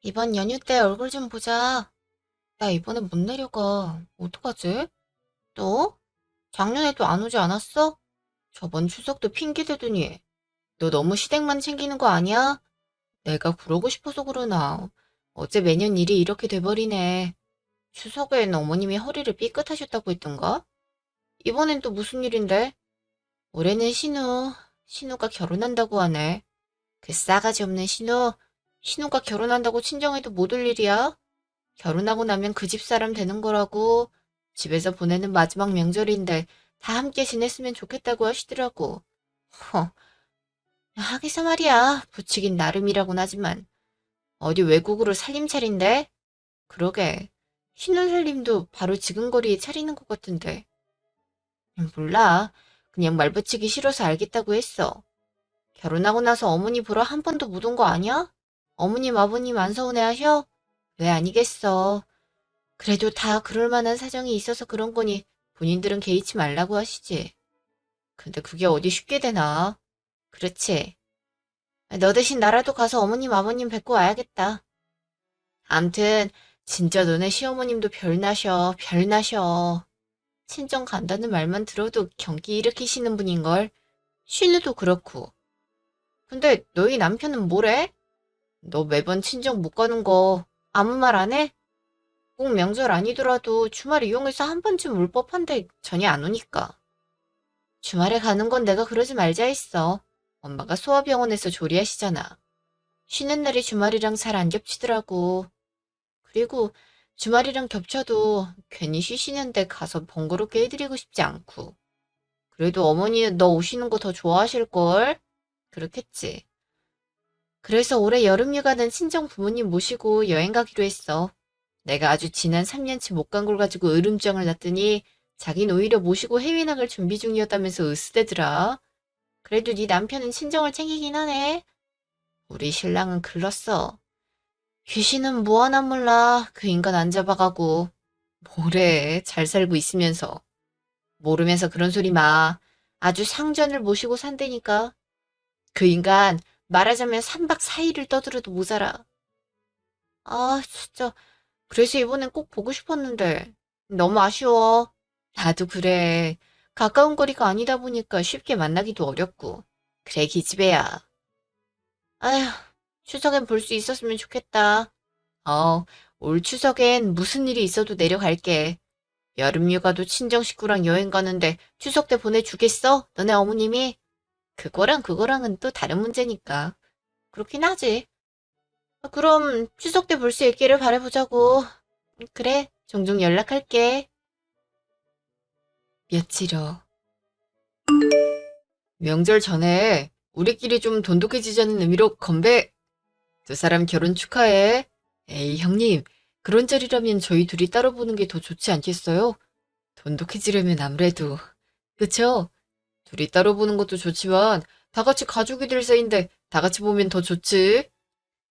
이번 연휴 때 얼굴 좀 보자. 나 이번에 못 내려가. 어떡하지? 너? 작년에도 안 오지 않았어? 저번 추석도 핑계 대더니. 너 너무 시댁만 챙기는 거 아니야? 내가 그러고 싶어서 그러나. 어째 매년 일이 이렇게 돼버리네. 추석엔 어머님이 허리를 삐끗하셨다고 했던가? 이번엔 또 무슨 일인데? 올해는 신우가 결혼한다고 하네. 그 싸가지 없는 신우가 결혼한다고 친정에도 못 올 일이야? 결혼하고 나면 그 집 사람 되는 거라고. 집에서 보내는 마지막 명절인데 다 함께 지냈으면 좋겠다고 하시더라고. 허, 하기사 말이야. 부치긴 나름이라곤 하지만 어디 외국으로 살림 차린대? 그러게. 신혼살림도 바로 지금 거리에 차리는 것 같은데. 몰라. 그냥 말 붙이기 싫어서 알겠다고 했어. 결혼하고 나서 어머니 보러 한 번도 못 온 거 아니야? 어머님, 아버님 안 서운해하셔? 왜 아니겠어. 그래도 다 그럴 만한 사정이 있어서 그런 거니 본인들은 개의치 말라고 하시지. 근데 그게 어디 쉽게 되나? 그렇지. 너 대신 나라도 가서 어머님 아버님 뵙고 와야겠다. 암튼 진짜 너네 시어머님도 별나셔 별나셔. 친정 간다는 말만 들어도 경기 일으키시는 분인걸. 신우도 그렇고. 근데 너희 남편은 뭐래? 너 매번 친정 못 가는 거 아무 말 안 해? 꼭 명절 아니더라도 주말 이용해서 한 번쯤 올 법한데 전혀 안 오니까. 주말에 가는 건 내가 그러지 말자 했어. 엄마가 소아병원에서 조리하시잖아. 쉬는 날이 주말이랑 잘 안 겹치더라고. 그리고 주말이랑 겹쳐도 괜히 쉬시는데 가서 번거롭게 해드리고 싶지 않고. 그래도 어머니는 너 오시는 거 더 좋아하실걸? 그렇겠지. 그래서 올해 여름휴가는 친정 부모님 모시고 여행 가기로 했어. 내가 아주 지난 3년치 못 간 걸 가지고 으름장을 놨더니 자긴 오히려 모시고 해외 나갈 준비 중이었다면서 으스대더라. 그래도 네 남편은 친정을 챙기긴 하네. 우리 신랑은 글렀어. 귀신은 뭐 하나 몰라. 그 인간 안 잡아가고. 뭐래. 잘 살고 있으면서. 모르면서 그런 소리 마. 아주 상전을 모시고 산다니까. 그 인간 말하자면 3박 4일을 떠들어도 모자라. 아, 진짜. 그래서 이번엔 꼭 보고 싶었는데. 너무 아쉬워. 나도 그래. 가까운 거리가 아니다 보니까 쉽게 만나기도 어렵고. 그래, 기집애야. 아휴, 추석엔 볼 수 있었으면 좋겠다. 어, 올 추석엔 무슨 일이 있어도 내려갈게. 여름휴가도 친정 식구랑 여행 가는데 추석 때 보내주겠어? 너네 어머님이? 그거랑은 또 다른 문제니까. 그렇긴 하지. 그럼 추석 때 볼 수 있기를 바라보자고. 그래, 종종 연락할게. 며칠 후. 명절 전에 우리끼리 좀 돈독해지자는 의미로 건배! 두 사람 결혼 축하해. 에이, 형님. 그런 자리라면 저희 둘이 따로 보는 게 더 좋지 않겠어요? 돈독해지려면 아무래도. 그쵸? 둘이 따로 보는 것도 좋지만 다 같이 가족이 될 사이인데 다 같이 보면 더 좋지.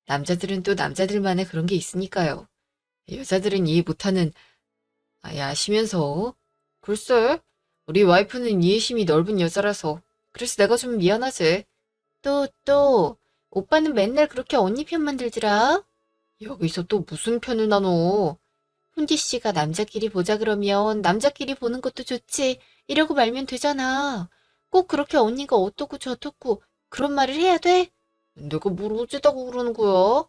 남자들은 또 남자들만의 그런 게 있으니까요. 여자들은 이해 못하는 아야시면서. 글쎄, 우리 와이프는 이해심이 넓은 여자라서 그래서 내가 좀 미안하지. 또, 오빠는 맨날 그렇게 언니 편만 들더라. 여기서 또 무슨 편을 나눠? 훈디 씨가 남자끼리 보자 그러면 남자끼리 보는 것도 좋지. 이러고 말면 되잖아. 꼭 그렇게 언니가 어떻고 저떻고 그런 말을 해야 돼? 내가 뭘 어쩌다고 그러는 거야?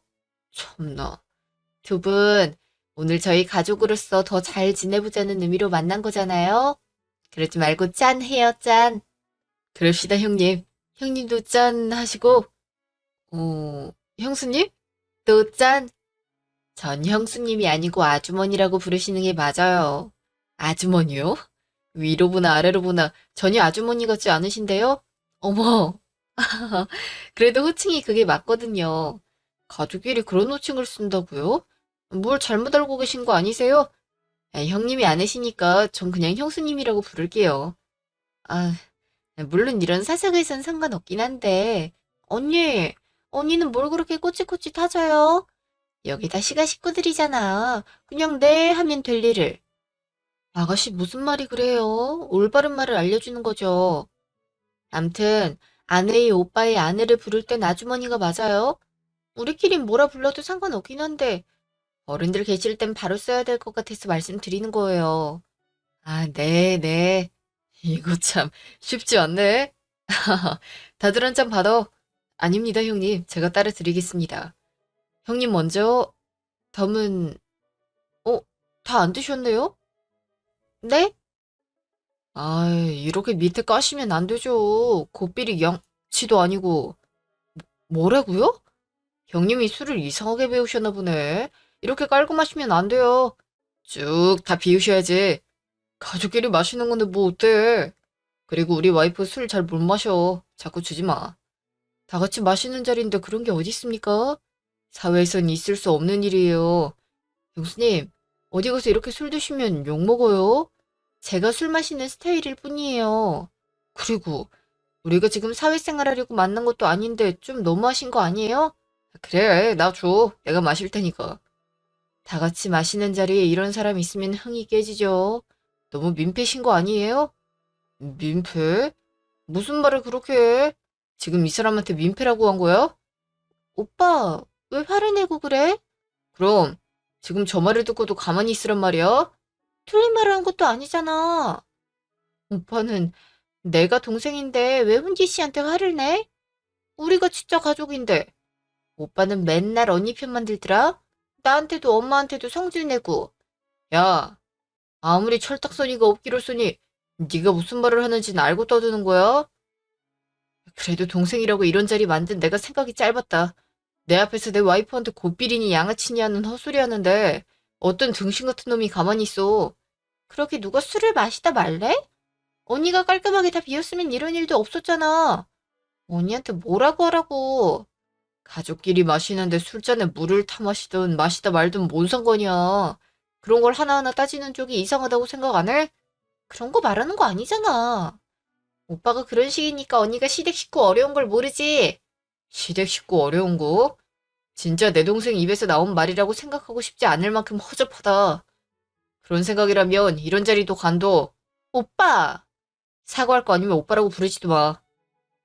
참나. 두 분, 오늘 저희 가족으로서 더 잘 지내보자는 의미로 만난 거잖아요? 그러지 말고 짠 해요, 짠. 그럽시다, 형님. 형님도 짠 하시고, 형수님? 또 짠. 전 형수님이 아니고 아주머니라고 부르시는 게 맞아요. 아주머니요? 위로 보나 아래로 보나 전혀 아주머니 같지 않으신데요? 어머, 그래도 호칭이 그게 맞거든요. 가족끼리 그런 호칭을 쓴다고요? 뭘 잘못 알고 계신 거 아니세요? 형님이 아니시니까 전 그냥 형수님이라고 부를게요. 아, 물론 이런 사석에선 상관없긴 한데, 언니, 언니는 뭘 그렇게 꼬치꼬치 타져요? 여기 다 시가 식구들이잖아. 그냥 네 하면 될 일을. 아가씨 무슨 말이 그래요? 올바른 말을 알려주는 거죠. 암튼 아내의 오빠의 아내를 부를 땐 아주머니가 맞아요. 우리끼린 뭐라 불러도 상관없긴 한데 어른들 계실 땐 바로 써야 될 것 같아서 말씀드리는 거예요. 아, 네, 네. 이거 참 쉽지 않네. 다들 한 잔 받아. 아닙니다, 형님. 제가 따라 드리겠습니다. 형님 먼저 덤은 어, 다 안 드셨네요? 네? 아, 이렇게 밑에 까시면 안 되죠. 고삐리 양치도 아니고. 뭐라고요? 형님이 술을 이상하게 배우셨나 보네. 이렇게 깔고 마시면 안 돼요. 쭉 다 비우셔야지. 가족끼리 마시는 건데 뭐 어때? 그리고 우리 와이프 술 잘 못 마셔. 자꾸 주지 마. 다 같이 마시는 자리인데 그런 게 어디 있습니까? 사회에선 있을 수 없는 일이에요. 형수님, 어디 가서 이렇게 술 드시면 욕 먹어요? 제가 술 마시는 스타일일 뿐이에요. 그리고 우리가 지금 사회생활 하려고 만난 것도 아닌데 좀 너무하신 거 아니에요? 그래, 나 줘. 내가 마실 테니까. 다 같이 마시는 자리에 이런 사람 있으면 흥이 깨지죠. 너무 민폐신 거 아니에요? 민폐? 무슨 말을 그렇게 해? 지금 이 사람한테 민폐라고 한 거야? 오빠, 왜 화를 내고 그래? 그럼 지금 저 말을 듣고도 가만히 있으란 말이야? 틀린 말을 한 것도 아니잖아. 오빠는 내가 동생인데 왜 훈지 씨한테 화를 내? 우리가 진짜 가족인데. 오빠는 맨날 언니 편만 들더라? 나한테도 엄마한테도 성질 내고. 야, 아무리 철딱서니가 없기로서니 네가 무슨 말을 하는지는 알고 떠드는 거야? 그래도 동생이라고 이런 자리 만든 내가 생각이 짧았다. 내 앞에서 내 와이프한테 고삐리니 양아치니 하는 헛소리 하는데 어떤 등신 같은 놈이 가만히 있어. 그렇게 누가 술을 마시다 말래? 언니가 깔끔하게 다 비웠으면 이런 일도 없었잖아. 언니한테 뭐라고 하라고. 가족끼리 마시는데 술잔에 물을 타 마시든 마시다 말든 뭔 상관이야. 그런 걸 하나하나 따지는 쪽이 이상하다고 생각 안 해? 그런 거 말하는 거 아니잖아. 오빠가 그런 식이니까 언니가 시댁 식구 어려운 걸 모르지. 시댁 식구 어려운 거? 진짜 내 동생 입에서 나온 말이라고 생각하고 싶지 않을 만큼 허접하다. 그런 생각이라면 이런 자리도 간도. 오빠! 사과할 거 아니면 오빠라고 부르지도 마.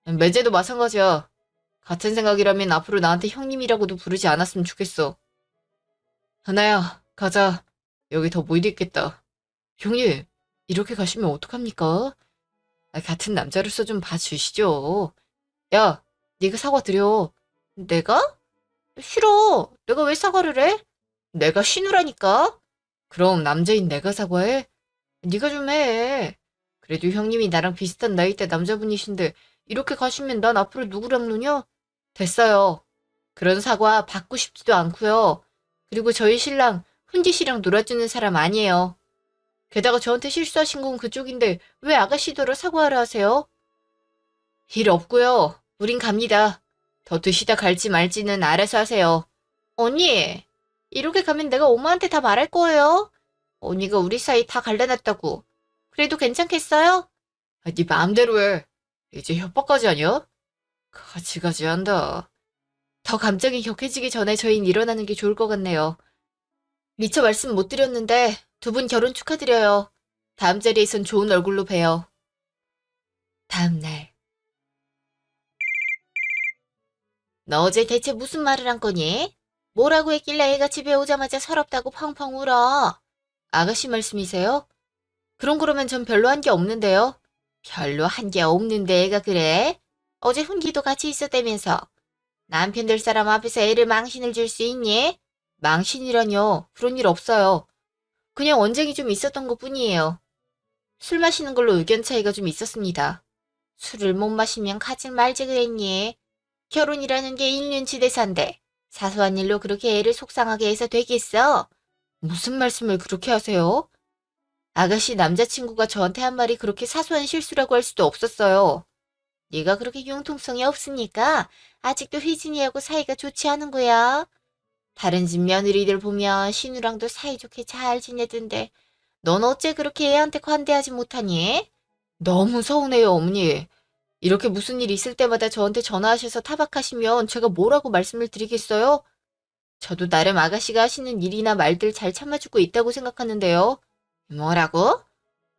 매제도 마찬가지야. 같은 생각이라면 앞으로 나한테 형님이라고도 부르지 않았으면 좋겠어. 하나야, 가자. 여기 더 못 있겠다. 형님, 이렇게 가시면 어떡합니까? 같은 남자로서 좀 봐주시죠. 야, 네가 사과 드려. 내가? 싫어. 내가 왜 사과를 해? 내가 신우라니까. 그럼 남자인 내가 사과해? 네가 좀 해. 그래도 형님이 나랑 비슷한 나이대 남자분이신데 이렇게 가시면 난 앞으로 누구랑 노냐? 됐어요. 그런 사과 받고 싶지도 않고요. 그리고 저희 신랑 훈지 씨랑 놀아주는 사람 아니에요. 게다가 저한테 실수하신 건 그쪽인데 왜 아가씨더러 사과하라 하세요? 일 없고요. 우린 갑니다. 더 드시다 갈지 말지는 알아서 하세요. 언니, 이렇게 가면 내가 엄마한테 다 말할 거예요. 언니가 우리 사이 다 갈라놨다고. 그래도 괜찮겠어요? 네 마음대로 해. 이제 협박까지 하냐? 가지가지 한다. 더 감정이 격해지기 전에 저희는 일어나는 게 좋을 것 같네요. 미처 말씀 못 드렸는데 두 분 결혼 축하드려요. 다음 자리에선 좋은 얼굴로 봬요. 다음 날. 너 어제 대체 무슨 말을 한 거니? 뭐라고 했길래 애가 집에 오자마자 서럽다고 펑펑 울어? 아가씨 말씀이세요? 그럼 그러면 전 별로 한 게 없는데요. 별로 한 게 없는데 애가 그래? 어제 훈기도 같이 있었다면서. 남편 될 사람 앞에서 애를 망신을 줄 수 있니? 망신이라뇨. 그런 일 없어요. 그냥 언쟁이 좀 있었던 것뿐이에요. 술 마시는 걸로 의견 차이가 좀 있었습니다. 술을 못 마시면 가지 말지 그랬니? 결혼이라는 게 1년치 대사인데 사소한 일로 그렇게 애를 속상하게 해서 되겠어? 무슨 말씀을 그렇게 하세요? 아가씨 남자친구가 저한테 한 말이 그렇게 사소한 실수라고 할 수도 없었어요. 네가 그렇게 융통성이 없으니까 아직도 휘진이하고 사이가 좋지 않은 거야. 다른 집 며느리들 보면 신우랑도 사이좋게 잘 지내던데 넌 어째 그렇게 애한테 관대하지 못하니? 너무 서운해요, 어머니. 이렇게 무슨 일 있을 때마다 저한테 전화하셔서 타박하시면 제가 뭐라고 말씀을 드리겠어요? 저도 나름 아가씨가 하시는 일이나 말들 잘 참아주고 있다고 생각하는데요. 뭐라고?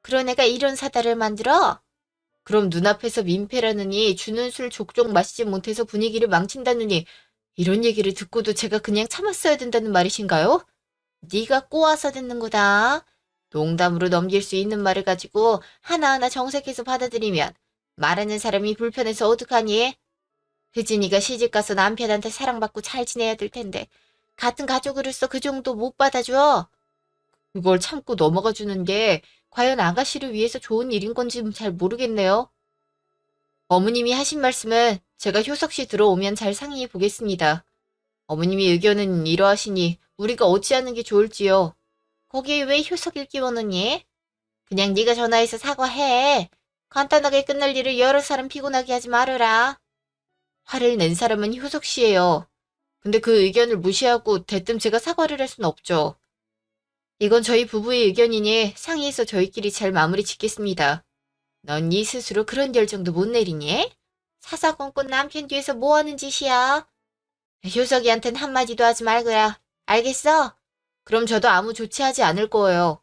그런 애가 이런 사달을 만들어? 그럼 눈앞에서 민폐라느니 주는 술 족족 마시지 못해서 분위기를 망친다느니 이런 얘기를 듣고도 제가 그냥 참았어야 된다는 말이신가요? 네가 꼬아서 듣는 거다. 농담으로 넘길 수 있는 말을 가지고 하나하나 정색해서 받아들이면 말하는 사람이 불편해서 어떡하니? 혜진이가 시집가서 남편한테 사랑받고 잘 지내야 될 텐데 같은 가족으로서 그 정도 못 받아줘? 그걸 참고 넘어가 주는 게 과연 아가씨를 위해서 좋은 일인 건지 잘 모르겠네요. 어머님이 하신 말씀은 제가 효석 씨 들어오면 잘 상의해 보겠습니다. 어머님이 의견은 이러하시니 우리가 어찌하는 게 좋을지요. 거기에 왜 효석일 끼워넣니? 그냥 네가 전화해서 사과해. 간단하게 끝날 일을 여러 사람 피곤하게 하지 말아라. 화를 낸 사람은 효석 씨예요. 근데 그 의견을 무시하고 대뜸 제가 사과를 할 수는 없죠. 이건 저희 부부의 의견이니 상의해서 저희끼리 잘 마무리 짓겠습니다. 넌 네 스스로 그런 결정도 못 내리니? 사사건건 남편 뒤에서 뭐 하는 짓이야? 효석이한텐 한마디도 하지 말거라. 알겠어? 그럼 저도 아무 조치하지 않을 거예요.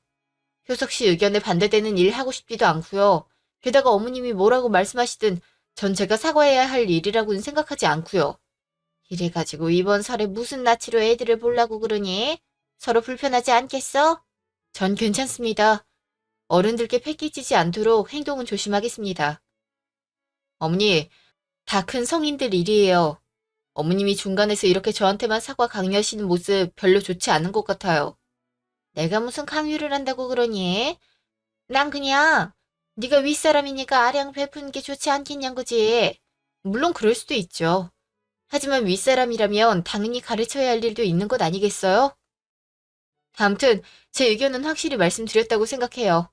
효석 씨 의견에 반대되는 일 하고 싶지도 않고요. 게다가 어머님이 뭐라고 말씀하시든 전 제가 사과해야 할 일이라고는 생각하지 않고요. 이래가지고 이번 설에 무슨 낯으로 애들을 보려고 그러니? 서로 불편하지 않겠어? 전 괜찮습니다. 어른들께 패기치지 않도록 행동은 조심하겠습니다. 어머니, 다 큰 성인들 일이에요. 어머님이 중간에서 이렇게 저한테만 사과 강요하시는 모습 별로 좋지 않은 것 같아요. 내가 무슨 강요를 한다고 그러니? 난 그냥 네가 윗사람이니까 아량 베푸는 게 좋지 않겠냐는 거지. 물론 그럴 수도 있죠. 하지만 윗사람이라면 당연히 가르쳐야 할 일도 있는 것 아니겠어요? 아무튼 제 의견은 확실히 말씀드렸다고 생각해요.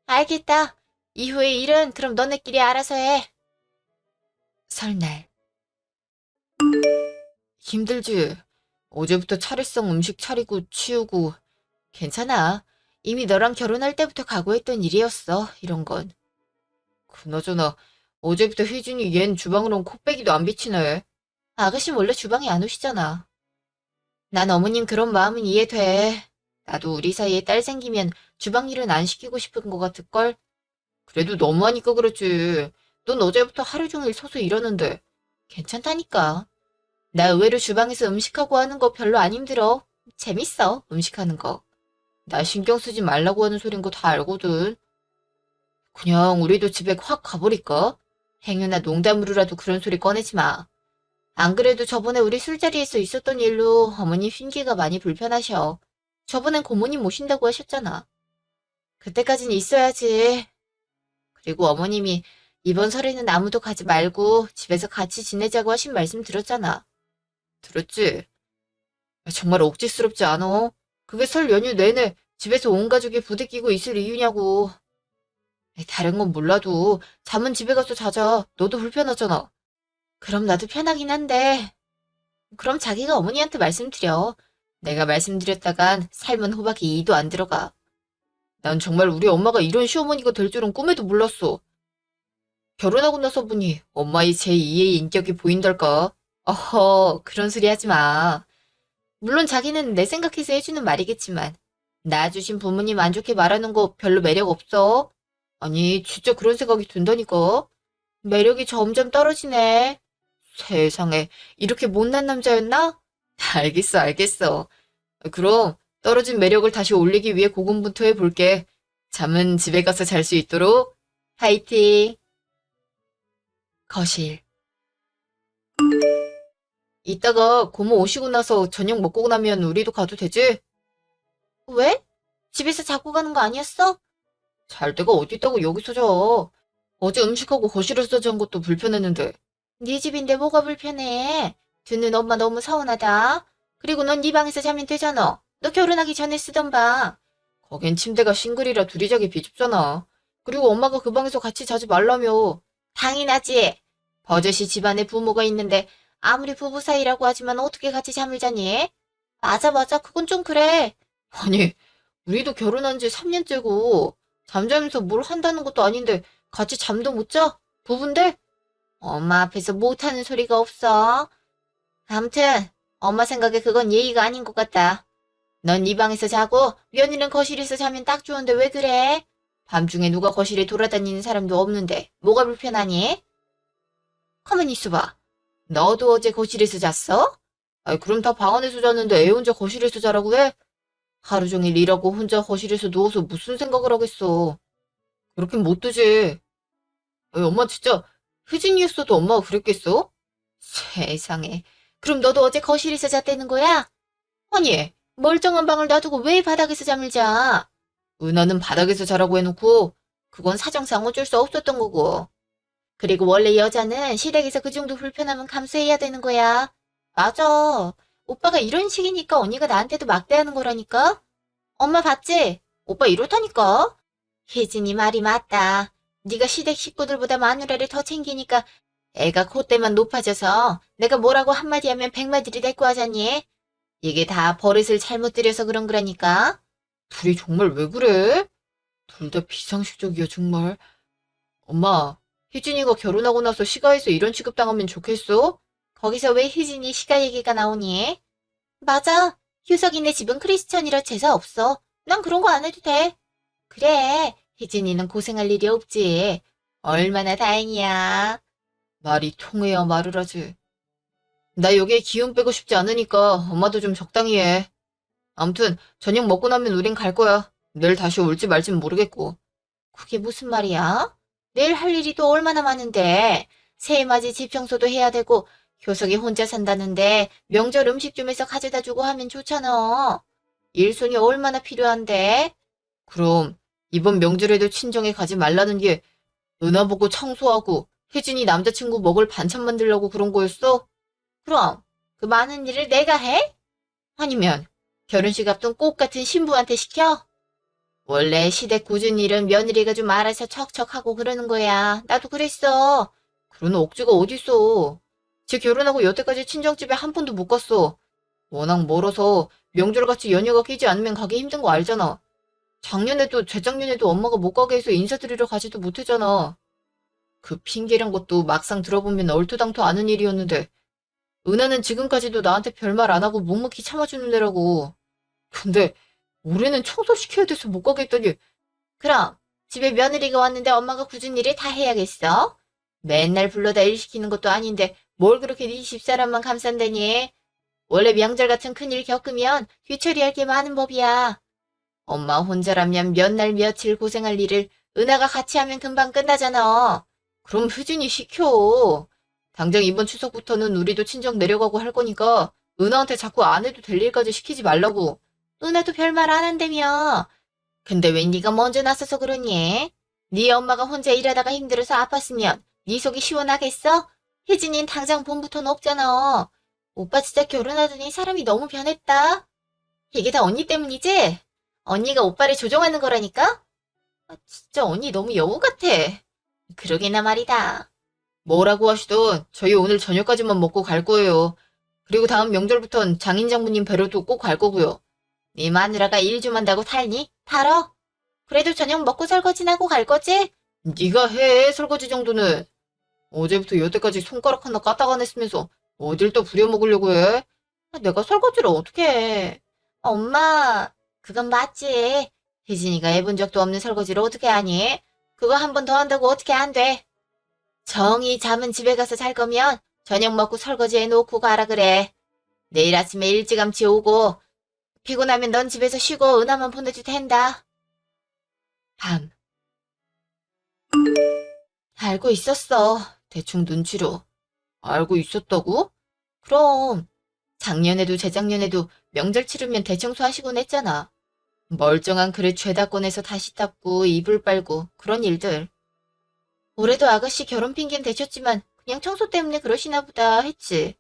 알겠다. 이후의 일은 그럼 너네끼리 알아서 해. 설날. 힘들지? 어제부터 차례성 음식 차리고 치우고. 괜찮아. 이미 너랑 결혼할 때부터 각오했던 일이었어, 이런 건. 그나저나 어제부터 휘준이 얜 주방으론 코빼기도 안 비치네. 아가씨 원래 주방에 안 오시잖아. 난 어머님 그런 마음은 이해돼. 나도 우리 사이에 딸 생기면 주방 일은 안 시키고 싶은 것 같을걸? 그래도 너무하니까 그렇지. 넌 어제부터 하루 종일 서서 일하는데. 괜찮다니까. 나 의외로 주방에서 음식하고 하는 거 별로 안 힘들어. 재밌어, 음식하는 거. 나 신경 쓰지 말라고 하는 소린 거 다 알거든. 그냥 우리도 집에 확 가버릴까? 행여나 농담으로라도 그런 소리 꺼내지 마. 안 그래도 저번에 우리 술자리에서 있었던 일로 어머니 흉기가 많이 불편하셔. 저번엔 고모님 모신다고 하셨잖아. 그때까진 있어야지. 그리고 어머님이 이번 설에는 아무도 가지 말고 집에서 같이 지내자고 하신 말씀 들었잖아. 들었지? 정말 억지스럽지 않아? 그게 설 연휴 내내 집에서 온 가족이 부대끼고 있을 이유냐고. 다른 건 몰라도 잠은 집에 가서 자자. 너도 불편하잖아. 그럼 나도 편하긴 한데. 그럼 자기가 어머니한테 말씀드려. 내가 말씀드렸다간 삶은 호박이 2도 안 들어가. 난 정말 우리 엄마가 이런 시어머니가 될 줄은 꿈에도 몰랐어. 결혼하고 나서 보니 엄마의 제2의 인격이 보인달까? 어허, 그런 소리 하지 마. 물론 자기는 내 생각해서 해주는 말이겠지만 낳아주신 부모님 안 좋게 말하는 거 별로 매력 없어. 아니, 진짜 그런 생각이 든다니까. 매력이 점점 떨어지네. 세상에, 이렇게 못난 남자였나? 알겠어, 알겠어. 그럼 떨어진 매력을 다시 올리기 위해 고군분투해 볼게. 잠은 집에 가서 잘 수 있도록. 화이팅! 거실. 이따가 고모 오시고 나서 저녁 먹고 나면 우리도 가도 되지? 왜? 집에서 자고 가는 거 아니었어? 잘 데가 어디 있다고 여기서 자. 어제 음식하고 거실에서 잔 것도 불편했는데. 네 집인데 뭐가 불편해? 듣는 엄마 너무 서운하다. 그리고 넌 네 방에서 자면 되잖아. 너 결혼하기 전에 쓰던 방. 거긴 침대가 싱글이라 둘이 자기 비좁잖아. 그리고 엄마가 그 방에서 같이 자지 말라며. 당연하지. 버젓이 집안에 부모가 있는데 아무리 부부 사이라고 하지만 어떻게 같이 잠을 자니? 맞아, 맞아. 그건 좀 그래. 아니, 우리도 결혼한 지 3년째고 잠자면서 뭘 한다는 것도 아닌데 같이 잠도 못 자? 부부인데? 엄마 앞에서 못하는 소리가 없어. 아무튼 엄마 생각에 그건 예의가 아닌 것 같다. 넌 네 방에서 자고 며느리는 거실에서 자면 딱 좋은데 왜 그래? 밤중에 누가 거실에 돌아다니는 사람도 없는데 뭐가 불편하니? 가만히 있어봐. 너도 어제 거실에서 잤어? 아이, 그럼 다 방 안에서 자는데 애 혼자 거실에서 자라고 해? 하루 종일 일하고 혼자 거실에서 누워서 무슨 생각을 하겠어. 그렇긴 못 두지. 아이, 엄마 진짜 혜진이였어도 엄마가 그랬겠어? 세상에. 그럼 너도 어제 거실에서 잤다는 거야? 아니, 멀쩡한 방을 놔두고 왜 바닥에서 잠을 자? 은하는 바닥에서 자라고 해놓고 그건 사정상 어쩔 수 없었던 거고. 그리고 원래 여자는 시댁에서 그 정도 불편함은 감수해야 되는 거야. 맞아. 오빠가 이런 식이니까 언니가 나한테도 막대하는 거라니까? 엄마 봤지? 오빠 이렇다니까? 혜진이 말이 맞다. 네가 시댁 식구들보다 마누라를 더 챙기니까 애가 콧대만 높아져서 내가 뭐라고 한마디 하면 백마디를 대꾸하자니? 이게 다 버릇을 잘못 들여서 그런 거라니까? 둘이 정말 왜 그래? 둘 다 비상식적이야, 정말. 엄마, 혜진이가 결혼하고 나서 시가에서 이런 취급당하면 좋겠어? 거기서 왜 혜진이 시가 얘기가 나오니? 맞아. 효석이네 집은 크리스천이라 제사 없어. 난 그런 거 안 해도 돼. 그래. 혜진이는 고생할 일이 없지. 얼마나 다행이야. 말이 통해야 말을 하지. 나 여기에 기운 빼고 싶지 않으니까 엄마도 좀 적당히 해. 암튼 저녁 먹고 나면 우린 갈 거야. 내일 다시 올지 말진 모르겠고. 그게 무슨 말이야? 내일 할 일이 또 얼마나 많은데. 새해맞이 집 청소도 해야 되고 효석이 혼자 산다는데 명절 음식 좀 해서 가져다 주고 하면 좋잖아. 일손이 얼마나 필요한데? 그럼 이번 명절에도 친정에 가지 말라는 게 은하 보고 청소하고 혜진이 남자친구 먹을 반찬 만들려고 그런 거였어? 그럼 그 많은 일을 내가 해? 아니면 결혼식 앞둔 꽃 같은 신부한테 시켜? 원래 시댁 굳은 일은 며느리가 좀 알아서 척척하고 그러는 거야. 나도 그랬어. 그런 억지가 어딨어. 쟤 결혼하고 여태까지 친정집에 한 번도 못 갔어. 워낙 멀어서 명절같이 연휴가 끼지 않으면 가기 힘든 거 알잖아. 작년에도 재작년에도 엄마가 못 가게 해서 인사드리러 가지도 못했잖아. 그 핑계란 것도 막상 들어보면 얼토당토 않은 일이었는데 은하는 지금까지도 나한테 별말 안 하고 묵묵히 참아주는 애라고. 근데 올해는 청소시켜야 돼서 못 가겠다니. 그럼 집에 며느리가 왔는데 엄마가 굳은 일을 다 해야겠어? 맨날 불러다 일 시키는 것도 아닌데 뭘 그렇게 네 집사람만 감싼다니. 원래 명절 같은 큰일 겪으면 뒤처리할 게 많은 법이야. 엄마 혼자라면 몇 날 며칠 고생할 일을 은하가 같이 하면 금방 끝나잖아. 그럼 효진이 시켜. 당장 이번 추석부터는 우리도 친정 내려가고 할 거니까 은하한테 자꾸 안 해도 될 일까지 시키지 말라고. 은하도 별말 안 한다며. 근데 왜 네가 먼저 나서서 그러니? 네 엄마가 혼자 일하다가 힘들어서 아팠으면 네 속이 시원하겠어? 혜진이는 당장 봄부터는 없잖아. 오빠 진짜 결혼하더니 사람이 너무 변했다. 이게 다 언니 때문이지? 언니가 오빠를 조종하는 거라니까? 아, 진짜 언니 너무 여우 같아. 그러게나 말이다. 뭐라고 하시던 저희 오늘 저녁까지만 먹고 갈 거예요. 그리고 다음 명절부턴 장인 장모님 뵈러도 꼭 갈 거고요. 네 마누라가 일 좀 한다고 탈니? 탈어? 그래도 저녁 먹고 설거지나 하고 갈 거지? 네가 해, 설거지 정도는. 어제부터 여태까지 손가락 하나 까딱 안 했으면서 어딜 또 부려먹으려고 해? 아, 내가 설거지를 어떻게 해? 엄마, 그건 맞지. 혜진이가 해본 적도 없는 설거지를 어떻게 하니? 그거 한 번 더 한다고 어떻게 안 돼? 정이 잠은 집에 가서 잘 거면 저녁 먹고 설거지 해놓고 가라 그래. 내일 아침에 일찌감치 오고 피곤하면 넌 집에서 쉬고 은하만 보내도 된다. 밤. 알고 있었어. 대충 눈치로. 알고 있었다고? 그럼 작년에도 재작년에도 명절 치르면 대청소하시곤 했잖아. 멀쩡한 그릇 죄다 꺼내서 다시 닦고 이불 빨고 그런 일들. 올해도 아가씨 결혼 핑계는 대셨지만 그냥 청소 때문에 그러시나 보다 했지.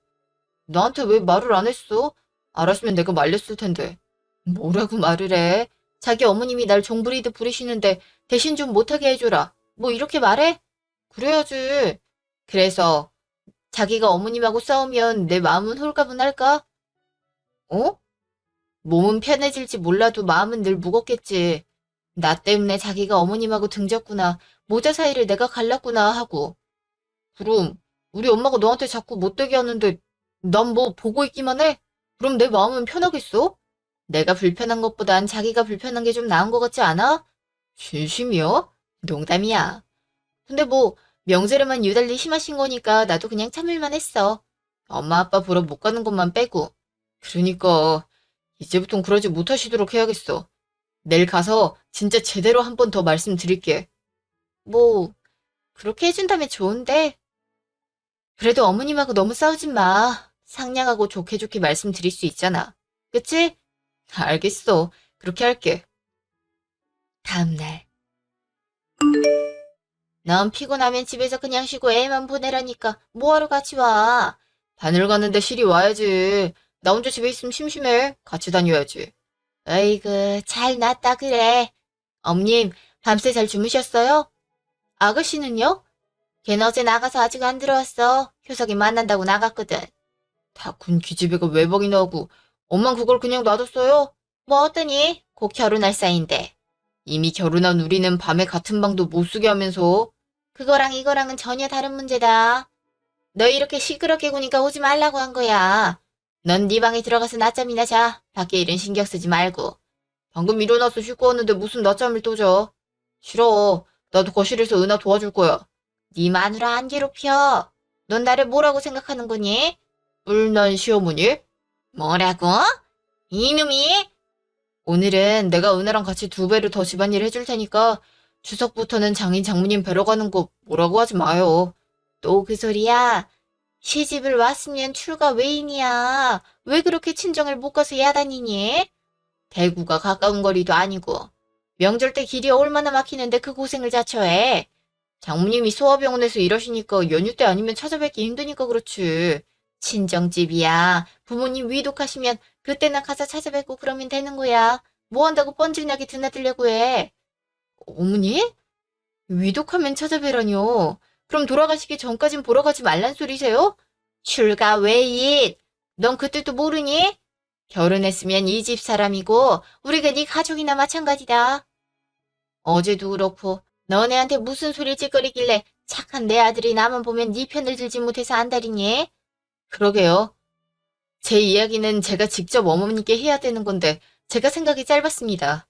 나한테 왜 말을 안 했어? 알았으면 내가 말렸을 텐데. 뭐라고 말을 해? 자기 어머님이 날 종부리듯 부리시는데 대신 좀 못하게 해줘라. 뭐 이렇게 말해? 그래야지. 그래서 자기가 어머님하고 싸우면 내 마음은 홀가분할까? 어? 몸은 편해질지 몰라도 마음은 늘 무겁겠지. 나 때문에 자기가 어머님하고 등졌구나. 모자 사이를 내가 갈랐구나 하고. 그럼 우리 엄마가 너한테 자꾸 못되게 하는데 난 뭐 보고 있기만 해? 그럼 내 마음은 편하겠어? 내가 불편한 것보단 자기가 불편한 게 좀 나은 것 같지 않아? 진심이야? 농담이야. 근데 뭐 명절에만 유달리 심하신 거니까 나도 그냥 참을만 했어. 엄마 아빠 보러 못 가는 것만 빼고. 그러니까 이제부턴 그러지 못하시도록 해야겠어. 내일 가서 진짜 제대로 한 번 더 말씀드릴게. 뭐 그렇게 해준다면 좋은데 그래도 어머님하고 너무 싸우지 마. 상냥하고 좋게 좋게 말씀드릴 수 있잖아. 그치? 알겠어. 그렇게 할게. 다음날. 넌 피곤하면 집에서 그냥 쉬고 애만 보내라니까 뭐하러 같이 와. 바늘 가는데 실이 와야지. 나 혼자 집에 있으면 심심해. 같이 다녀야지. 어이구, 잘 났다 그래. 엄님, 밤새 잘 주무셨어요? 아가씨는요? 걔는 어제 나가서 아직 안 들어왔어. 효석이 만난다고 나갔거든. 다 군 기집애가 외박이나 하고 엄만 그걸 그냥 놔뒀어요? 뭐 어떠니? 곧 결혼할 사이인데. 이미 결혼한 우리는 밤에 같은 방도 못 쓰게 하면서 그거랑 이거랑은 전혀 다른 문제다. 너 이렇게 시끄럽게 구니까 오지 말라고 한 거야. 넌 네 방에 들어가서 낮잠이나 자. 밖에 일은 신경 쓰지 말고. 방금 일어나서 씻고 왔는데 무슨 낮잠을 또 자. 싫어. 나도 거실에서 은하 도와줄 거야. 네 마누라 안 괴롭혀. 넌 나를 뭐라고 생각하는 거니? 뿔난 시어머니? 뭐라고? 이놈이? 오늘은 내가 은하랑 같이 2배로 더 집안일 해줄 테니까 추석부터는 장인 장모님 뵈러 가는 거 뭐라고 하지 마요. 또 그 소리야? 시집을 왔으면 출가 외인이야. 왜 그렇게 친정을 못 가서 야단이니? 대구가 가까운 거리도 아니고 명절 때 길이 얼마나 막히는데 그 고생을 자처해. 장모님이 소아병원에서 일하시니까 연휴 때 아니면 찾아뵙기 힘드니까 그렇지. 친정집이야. 부모님 위독하시면 그때나 가서 찾아뵙고 그러면 되는 거야. 뭐 한다고 뻔질나게 드나들려고 해. 어머니? 위독하면 찾아뵈라뇨. 그럼 돌아가시기 전까진 보러 가지 말란 소리세요? 출가 외인. 넌 그때도 모르니? 결혼했으면 이 집 사람이고 우리가 네 가족이나 마찬가지다. 어제도 그렇고 너네한테 무슨 소리를 찌꺼리길래 착한 내 아들이 나만 보면 네 편을 들지 못해서 안달이니? 그러게요. 제 이야기는 제가 직접 어머니께 해야 되는 건데 제가 생각이 짧았습니다.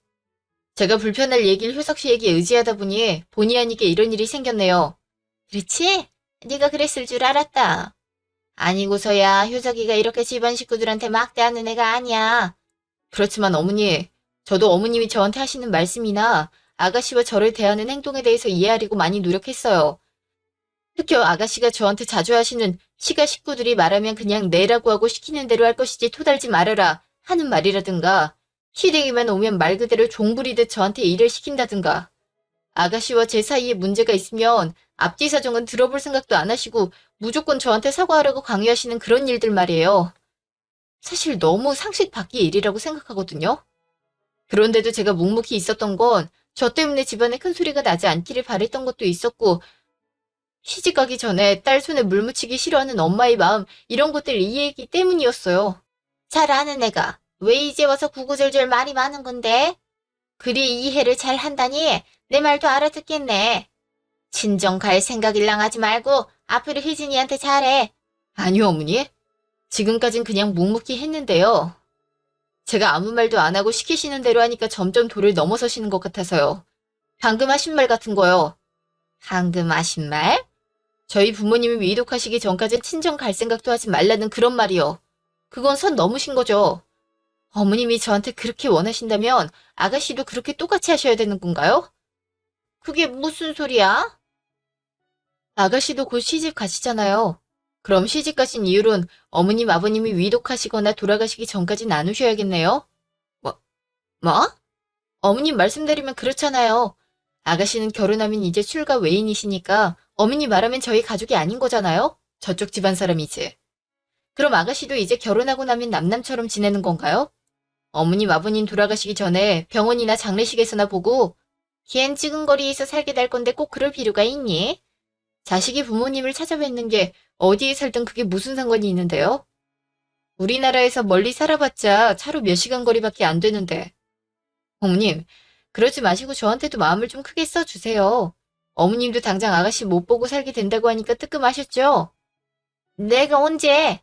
제가 불편할 얘기를 효석 씨에게 의지하다 보니 본의 아니게 이런 일이 생겼네요. 그렇지? 네가 그랬을 줄 알았다. 아니고서야 효석이가 이렇게 집안 식구들한테 막대하는 애가 아니야. 그렇지만 어머니, 저도 어머님이 저한테 하시는 말씀이나 아가씨와 저를 대하는 행동에 대해서 이해하려고 많이 노력했어요. 특히 아가씨가 저한테 자주 하시는 시가 식구들이 말하면 그냥 내라고 하고 시키는 대로 할 것이지 토달지 말아라 하는 말이라든가 시댁에만 오면 말 그대로 종부리듯 저한테 일을 시킨다든가 아가씨와 제 사이에 문제가 있으면 앞뒤 사정은 들어볼 생각도 안 하시고 무조건 저한테 사과하라고 강요하시는 그런 일들 말이에요. 사실 너무 상식 밖의 일이라고 생각하거든요. 그런데도 제가 묵묵히 있었던 건 저 때문에 집안에 큰 소리가 나지 않기를 바랬던 것도 있었고 시집가기 전에 딸 손에 물 묻히기 싫어하는 엄마의 마음 이런 것들 이해했기 때문이었어요. 잘 아는 애가 왜 이제 와서 구구절절 말이 많은 건데? 그리 이해를 잘 한다니 내 말도 알아듣겠네. 친정 갈 생각일랑 하지 말고 앞으로 혜진이한테 잘해. 아니요 어머니. 지금까진 그냥 묵묵히 했는데요. 제가 아무 말도 안 하고 시키시는 대로 하니까 점점 도를 넘어서시는 것 같아서요. 방금 하신 말 같은 거요. 방금 하신 말? 저희 부모님이 위독하시기 전까진 친정 갈 생각도 하지 말라는 그런 말이요. 그건 선 넘으신 거죠. 어머님이 저한테 그렇게 원하신다면 아가씨도 그렇게 똑같이 하셔야 되는 건가요? 그게 무슨 소리야? 아가씨도 곧 시집 가시잖아요. 그럼 시집 가신 이후론 어머님, 아버님이 위독하시거나 돌아가시기 전까지 나누셔야겠네요. 뭐, 뭐? 어머님 말씀드리면 그렇잖아요. 아가씨는 결혼하면 이제 출가 외인이시니까 어머니 말하면 저희 가족이 아닌 거잖아요. 저쪽 집안 사람이지. 그럼 아가씨도 이제 결혼하고 나면 남남처럼 지내는 건가요? 어머님, 아버님 돌아가시기 전에 병원이나 장례식에서나 보고 걘 찌근거리에서 살게 될 건데 꼭 그럴 필요가 있니? 자식이 부모님을 찾아뵙는 게 어디에 살든 그게 무슨 상관이 있는데요? 우리나라에서 멀리 살아봤자 차로 몇 시간 거리밖에 안 되는데. 어머님, 그러지 마시고 저한테도 마음을 좀 크게 써주세요. 어머님도 당장 아가씨 못 보고 살게 된다고 하니까 뜨끔하셨죠? 내가 언제?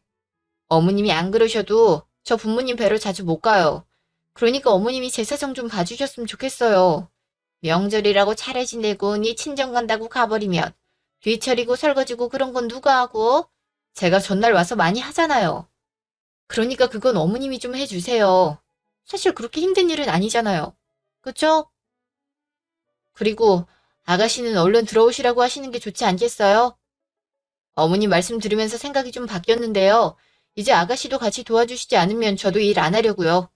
어머님이 안 그러셔도 저 부모님 뵈러 자주 못 가요. 그러니까 어머님이 제 사정 좀 봐주셨으면 좋겠어요. 명절이라고 차례 지내고 네 친정 간다고 가버리면 뒤처리고 설거지고 그런 건 누가 하고? 제가 전날 와서 많이 하잖아요. 그러니까 그건 어머님이 좀 해주세요. 사실 그렇게 힘든 일은 아니잖아요. 그쵸? 그리고 아가씨는 얼른 들어오시라고 하시는 게 좋지 않겠어요? 어머님 말씀 들으면서 생각이 좀 바뀌었는데요. 이제 아가씨도 같이 도와주시지 않으면 저도 일 안 하려고요.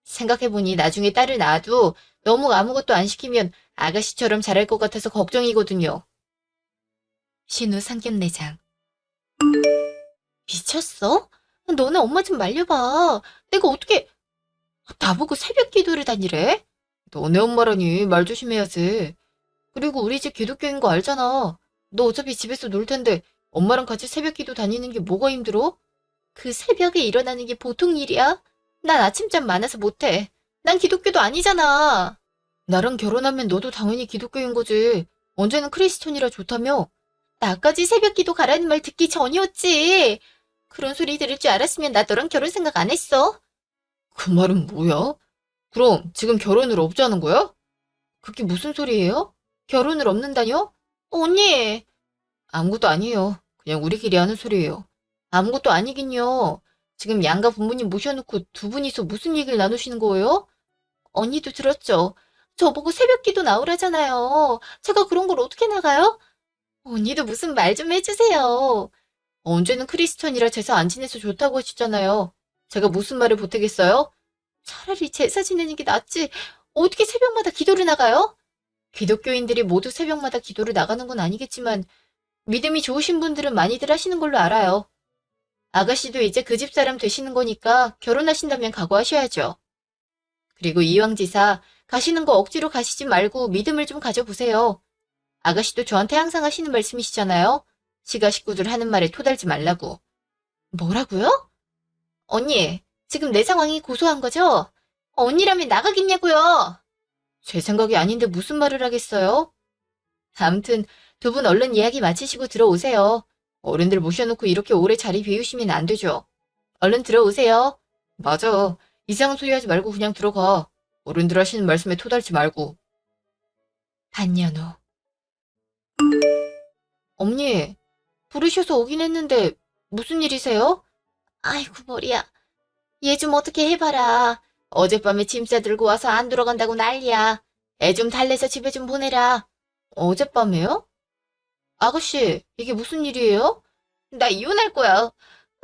생각해보니 나중에 딸을 낳아도 너무 아무것도 안 시키면 아가씨처럼 잘할 것 같아서 걱정이거든요. 신우 상견례장. 미쳤어? 너네 엄마 좀 말려봐. 내가 어떻게 나보고 새벽 기도를 다니래? 너네 엄마라니 말 조심해야지. 그리고 우리 집 기독교인 거 알잖아. 너 어차피 집에서 놀 텐데 엄마랑 같이 새벽 기도 다니는 게 뭐가 힘들어? 그 새벽에 일어나는 게 보통 일이야? 난 아침잠 많아서 못해. 난 기독교도 아니잖아. 나랑 결혼하면 너도 당연히 기독교인 거지. 언제는 크리스천이라 좋다며? 나까지 새벽 기도 가라는 말 듣기 전이었지. 그런 소리 들을 줄 알았으면 나 너랑 결혼 생각 안 했어. 그 말은 뭐야? 그럼 지금 결혼을 없자는 거야? 그게 무슨 소리예요? 결혼을 없는다뇨? 언니! 아무것도 아니에요. 그냥 우리끼리 하는 소리예요. 아무것도 아니긴요. 지금 양가 부모님 모셔놓고 두 분이서 무슨 얘기를 나누시는 거예요? 언니도 들었죠? 저보고 새벽기도 나오라잖아요. 제가 그런 걸 어떻게 나가요? 언니도 무슨 말 좀 해주세요. 언제는 크리스천이라 제사 안 지내서 좋다고 하시잖아요. 제가 무슨 말을 보태겠어요? 차라리 제사 지내는 게 낫지. 어떻게 새벽마다 기도를 나가요? 기독교인들이 모두 새벽마다 기도를 나가는 건 아니겠지만 믿음이 좋으신 분들은 많이들 하시는 걸로 알아요. 아가씨도 이제 그 집 사람 되시는 거니까 결혼하신다면 각오하셔야죠. 그리고 이왕지사 가시는 거 억지로 가시지 말고 믿음을 좀 가져보세요. 아가씨도 저한테 항상 하시는 말씀이시잖아요. 시가 식구들 하는 말에 토달지 말라고. 뭐라고요? 언니, 지금 내 상황이 고소한 거죠? 언니라면 나가겠냐고요? 제 생각이 아닌데 무슨 말을 하겠어요? 아무튼 두 분 얼른 이야기 마치시고 들어오세요. 어른들 모셔놓고 이렇게 오래 자리 비우시면 안 되죠. 얼른 들어오세요. 맞아. 이상한 소리 하지 말고 그냥 들어가. 어른들 하시는 말씀에 토달지 말고. 반년 후. 엄니, 부르셔서 오긴 했는데 무슨 일이세요? 아이고 머리야. 얘 좀 어떻게 해봐라. 어젯밤에 짐 싸들고 와서 안 돌아간다고 난리야. 애 좀 달래서 집에 좀 보내라. 어젯밤에요? 아가씨, 이게 무슨 일이에요? 나 이혼할 거야.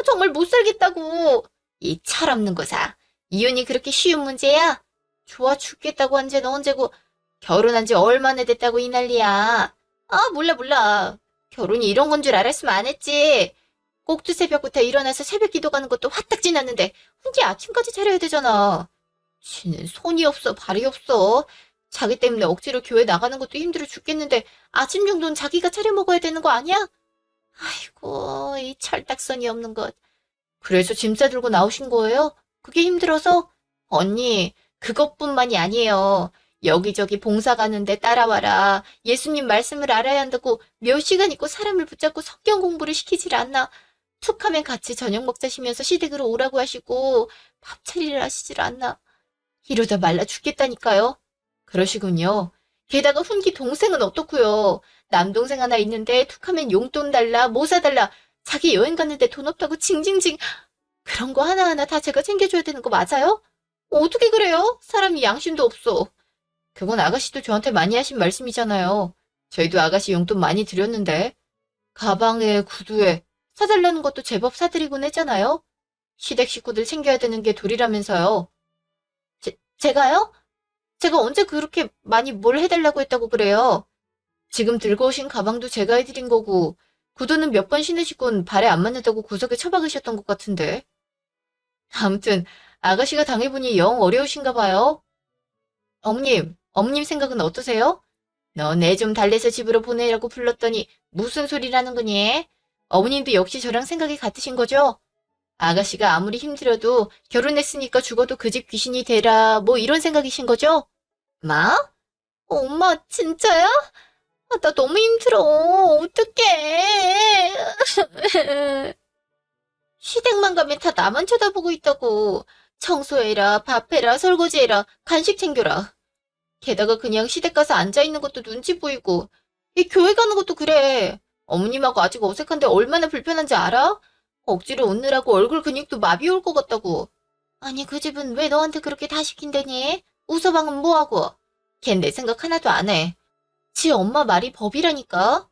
정말 못 살겠다고. 이 철없는 거사. 이혼이 그렇게 쉬운 문제야? 좋아 죽겠다고 한 쟤는 언제고 결혼한 지 얼마나 됐다고 이 난리야. 아, 몰라, 몰라. 결혼이 이런 건 줄 알았으면 안 했지. 꼭두 새벽부터 일어나서 새벽 기도 가는 것도 화딱 지났는데 후기 아침까지 차려야 되잖아. 지는 손이 없어, 발이 없어. 자기 때문에 억지로 교회 나가는 것도 힘들어 죽겠는데 아침 정도는 자기가 차려 먹어야 되는 거 아니야? 아이고, 이 철딱선이 없는 것. 그래서 짐 싸들고 나오신 거예요? 그게 힘들어서? 언니, 그것뿐만이 아니에요. 여기저기 봉사 가는데 따라와라. 예수님 말씀을 알아야 한다고 몇 시간 있고 사람을 붙잡고 성경 공부를 시키질 않나. 툭하면 같이 저녁 먹자시면서 시댁으로 오라고 하시고 밥 차리를 하시질 않나. 이러다 말라 죽겠다니까요. 그러시군요. 게다가 훈기 동생은 어떻고요? 남동생 하나 있는데 툭하면 용돈 달라, 뭐 사달라. 자기 여행 갔는데 돈 없다고 징징징. 그런 거 하나하나 다 제가 챙겨줘야 되는 거 맞아요? 어떻게 그래요? 사람이 양심도 없어. 그건 아가씨도 저한테 많이 하신 말씀이잖아요. 저희도 아가씨 용돈 많이 드렸는데. 가방에 구두에 사달라는 것도 제법 사드리곤 했잖아요. 시댁 식구들 챙겨야 되는 게 도리라면서요. 제가요? 제가 언제 그렇게 많이 뭘 해달라고 했다고 그래요? 지금 들고 오신 가방도 제가 해드린 거고 구두는 몇 번 신으시곤 발에 안 맞는다고 구석에 처박으셨던 것 같은데. 아무튼 아가씨가 당해보니 영 어려우신가 봐요. 어머님 생각은 어떠세요? 너 애 좀 달래서 집으로 보내라고 불렀더니 무슨 소리라는 거니? 어머님도 역시 저랑 생각이 같으신 거죠? 아가씨가 아무리 힘들어도 결혼했으니까 죽어도 그 집 귀신이 되라 뭐 이런 생각이신 거죠? 마? 엄마 진짜야? 아, 나 너무 힘들어. 어떡해. 시댁만 가면 다 나만 쳐다보고 있다고. 청소해라, 밥해라, 설거지해라, 간식 챙겨라. 게다가 그냥 시댁 가서 앉아있는 것도 눈치 보이고. 이 교회 가는 것도 그래. 어머님하고 아직 어색한데 얼마나 불편한지 알아? 억지로 웃느라고 얼굴 근육도 마비 올 것 같다고. 아니, 그 집은 왜 너한테 그렇게 다 시킨다니? 우서방은 뭐하고? 걘 내 생각 하나도 안 해. 지 엄마 말이 법이라니까.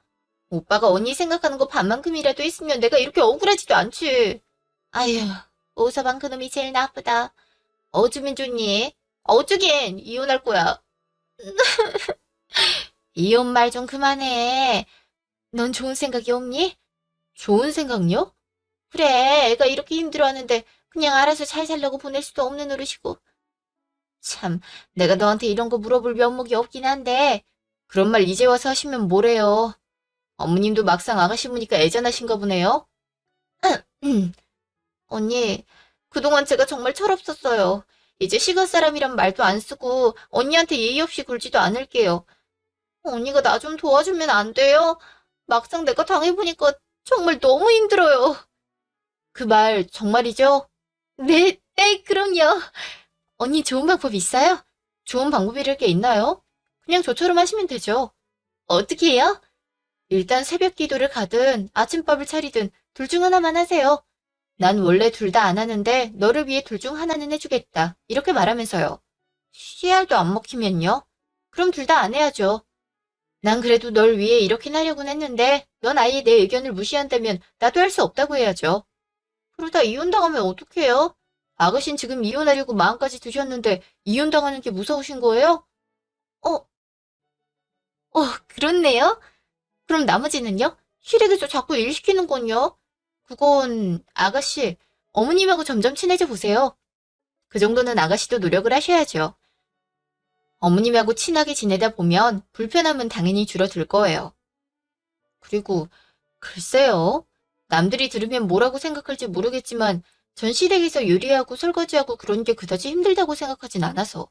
오빠가 언니 생각하는 거 반만큼이라도 했으면 내가 이렇게 억울하지도 않지. 아휴, 우서방 그놈이 제일 나쁘다. 어쩌면 좋니? 어쩌긴 이혼할 거야. 이혼 말 좀 그만해. 넌 좋은 생각이 없니? 좋은 생각요? 그래, 애가 이렇게 힘들어하는데 그냥 알아서 잘 살려고 보낼 수도 없는 노릇이고. 참, 내가 너한테 이런 거 물어볼 면목이 없긴 한데 그런 말 이제 와서 하시면 뭐래요. 어머님도 막상 아가씨 보니까 애잔하신가 보네요. 언니, 그동안 제가 정말 철없었어요. 이제 시간 사람이란 말도 안 쓰고 언니한테 예의 없이 굴지도 않을게요. 언니가 나 좀 도와주면 안 돼요? 막상 내가 당해보니까 정말 너무 힘들어요. 그 말 정말이죠? 네, 네, 그럼요. 언니 좋은 방법 있어요? 좋은 방법이랄 게 있나요? 그냥 저처럼 하시면 되죠. 어떻게 해요? 일단 새벽 기도를 가든 아침밥을 차리든 둘 중 하나만 하세요. 난 원래 둘 다 안 하는데 너를 위해 둘 중 하나는 해주겠다. 이렇게 말하면서요. 씨알도 안 먹히면요? 그럼 둘 다 안 해야죠. 난 그래도 널 위해 이렇게 하려고는 했는데 넌 아예 내 의견을 무시한다면 나도 할 수 없다고 해야죠. 그러다 이혼당하면 어떡해요? 아가씨는 지금 이혼하려고 마음까지 드셨는데 이혼당하는 게 무서우신 거예요? 어, 그렇네요. 그럼 나머지는요? 시댁에서 자꾸 일 시키는 건요? 그건 아가씨, 어머님하고 점점 친해져 보세요. 그 정도는 아가씨도 노력을 하셔야죠. 어머님하고 친하게 지내다 보면 불편함은 당연히 줄어들 거예요. 그리고 글쎄요. 남들이 들으면 뭐라고 생각할지 모르겠지만 전 시댁에서 요리하고 설거지하고 그런 게 그다지 힘들다고 생각하진 않아서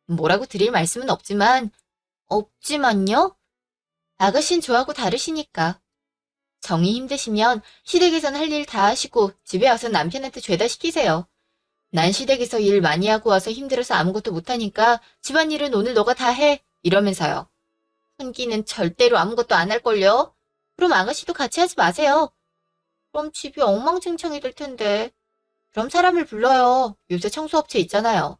뭐라고 드릴 말씀은 없지만요? 아가씨는 저하고 다르시니까. 정이 힘드시면 시댁에선 할 일 다 하시고 집에 와서 남편한테 죄다 시키세요. 난 시댁에서 일 많이 하고 와서 힘들어서 아무것도 못하니까 집안일은 오늘 너가 다 해. 이러면서요. 훈기는 절대로 아무것도 안 할걸요. 그럼 아가씨도 같이 하지 마세요. 그럼 집이 엉망진창이 될 텐데. 그럼 사람을 불러요. 요새 청소업체 있잖아요.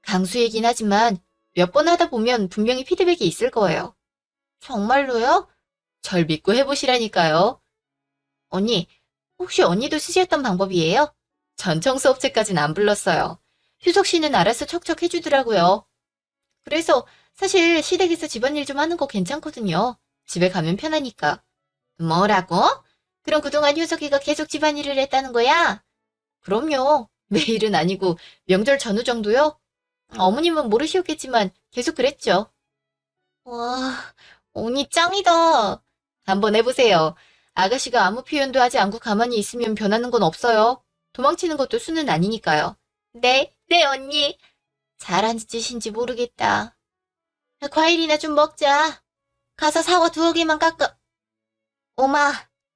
강수이긴 하지만 몇 번 하다 보면 분명히 피드백이 있을 거예요. 정말로요? 절 믿고 해보시라니까요. 언니, 혹시 언니도 쓰셨던 방법이에요? 전 청소업체까진 안 불렀어요. 효석 씨는 알아서 척척 해주더라고요. 그래서 사실 시댁에서 집안일 좀 하는 거 괜찮거든요. 집에 가면 편하니까. 뭐라고? 그럼 그동안 효석이가 계속 집안일을 했다는 거야? 그럼요. 매일은 아니고 명절 전후 정도요? 어머님은 모르시겠지만 계속 그랬죠. 와, 언니 짱이다. 한번 해보세요. 아가씨가 아무 표현도 하지 않고 가만히 있으면 변하는 건 없어요. 도망치는 것도 수는 아니니까요. 네, 네, 언니. 잘한 짓인지 모르겠다. 과일이나 좀 먹자. 가서 사과 2개만 깎아. 엄마,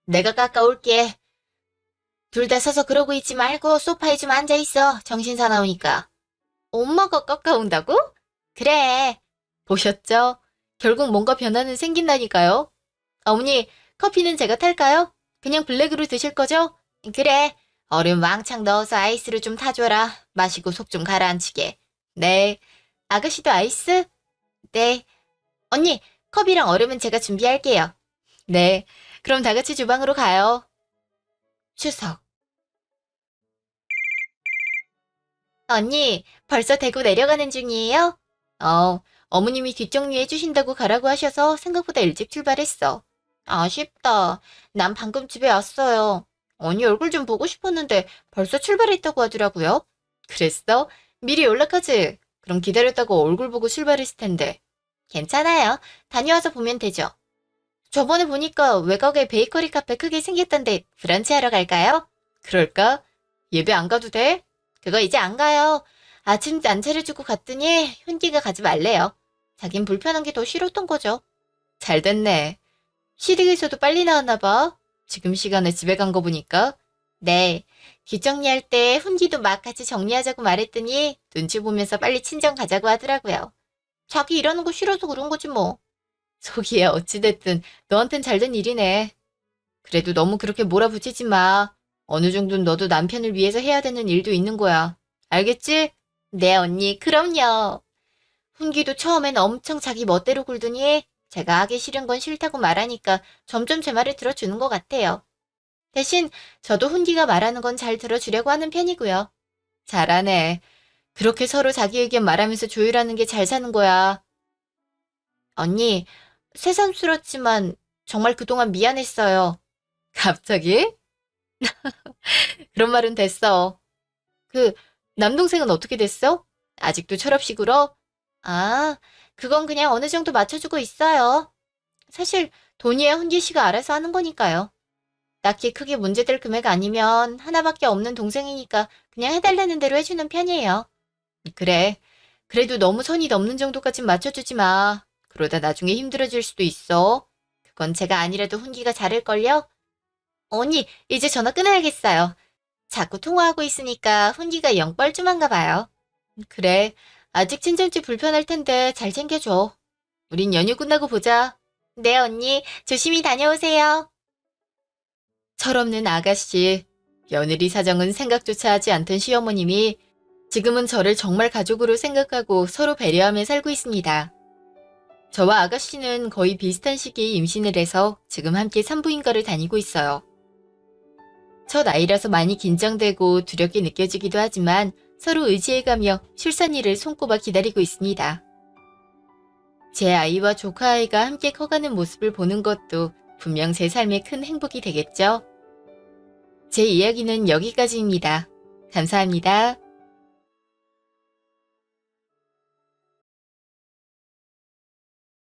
내가 깎아올게. 둘 다 서서 그러고 있지 말고 소파에 좀 앉아있어. 정신 사나우니까. 엄마가 깎아온다고? 그래. 보셨죠? 결국 뭔가 변화는 생긴다니까요. 어머니, 커피는 제가 탈까요? 그냥 블랙으로 드실 거죠? 그래. 얼음 왕창 넣어서 아이스를 좀 타줘라. 마시고 속 좀 가라앉히게. 네. 아가씨도 아이스? 네. 언니, 컵이랑 얼음은 제가 준비할게요. 네. 그럼 다 같이 주방으로 가요. 추석. 언니, 벌써 대구 내려가는 중이에요? 어머님이 뒷정리 해주신다고 가라고 하셔서 생각보다 일찍 출발했어. 아쉽다. 난 방금 집에 왔어요. 언니 얼굴 좀 보고 싶었는데 벌써 출발했다고 하더라고요. 그랬어? 미리 연락하지. 그럼 기다렸다고 얼굴 보고 출발했을 텐데. 괜찮아요. 다녀와서 보면 되죠. 저번에 보니까 외곽에 베이커리 카페 크게 생겼던데 브런치 하러 갈까요? 그럴까? 예배 안 가도 돼? 그거 이제 안 가요. 아침 안 차려주고 갔더니 현기가 가지 말래요. 자긴 불편한 게 더 싫었던 거죠. 잘 됐네. 시댁에서도 빨리 나왔나 봐. 지금 시간에 집에 간 거 보니까. 네. 뒷정리할 때 훈기도 막 같이 정리하자고 말했더니 눈치 보면서 빨리 친정 가자고 하더라고요. 자기 일하는 거 싫어서 그런 거지 뭐. 속이야 어찌됐든 너한텐 잘 된 일이네. 그래도 너무 그렇게 몰아붙이지 마. 어느 정도는 너도 남편을 위해서 해야 되는 일도 있는 거야. 알겠지? 네, 언니. 그럼요. 훈기도 처음엔 엄청 자기 멋대로 굴더니 제가 하기 싫은 건 싫다고 말하니까 점점 제 말을 들어주는 것 같아요. 대신 저도 훈기가 말하는 건 잘 들어주려고 하는 편이고요. 잘하네. 그렇게 서로 자기 의견 말하면서 조율하는 게 잘 사는 거야. 언니, 새삼스럽지만 정말 그동안 미안했어요. 갑자기? 그런 말은 됐어. 그, 남동생은 어떻게 됐어? 아직도 철없이 굴어? 아, 그건 그냥 어느 정도 맞춰주고 있어요. 사실 돈이야 훈기 씨가 알아서 하는 거니까요. 딱히 크게 문제될 금액 아니면 하나밖에 없는 동생이니까 그냥 해달라는 대로 해주는 편이에요. 그래. 그래도 너무 선이 넘는 정도까진 맞춰주지 마. 그러다 나중에 힘들어질 수도 있어. 그건 제가 아니라도 훈기가 잘할걸요? 언니, 이제 전화 끊어야겠어요. 자꾸 통화하고 있으니까 훈기가 영 뻘쭘한가 봐요. 그래. 아직 친정집 불편할 텐데 잘 챙겨줘. 우린 연휴 끝나고 보자. 네, 언니. 조심히 다녀오세요. 철없는 아가씨. 며느리 사정은 생각조차 하지 않던 시어머님이 지금은 저를 정말 가족으로 생각하고 서로 배려하며 살고 있습니다. 저와 아가씨는 거의 비슷한 시기에 임신을 해서 지금 함께 산부인과를 다니고 있어요. 첫 아이라서 많이 긴장되고 두렵게 느껴지기도 하지만 서로 의지해가며 출산일을 손꼽아 기다리고 있습니다. 제 아이와 조카 아이가 함께 커가는 모습을 보는 것도 분명 제 삶의 큰 행복이 되겠죠? 제 이야기는 여기까지입니다. 감사합니다.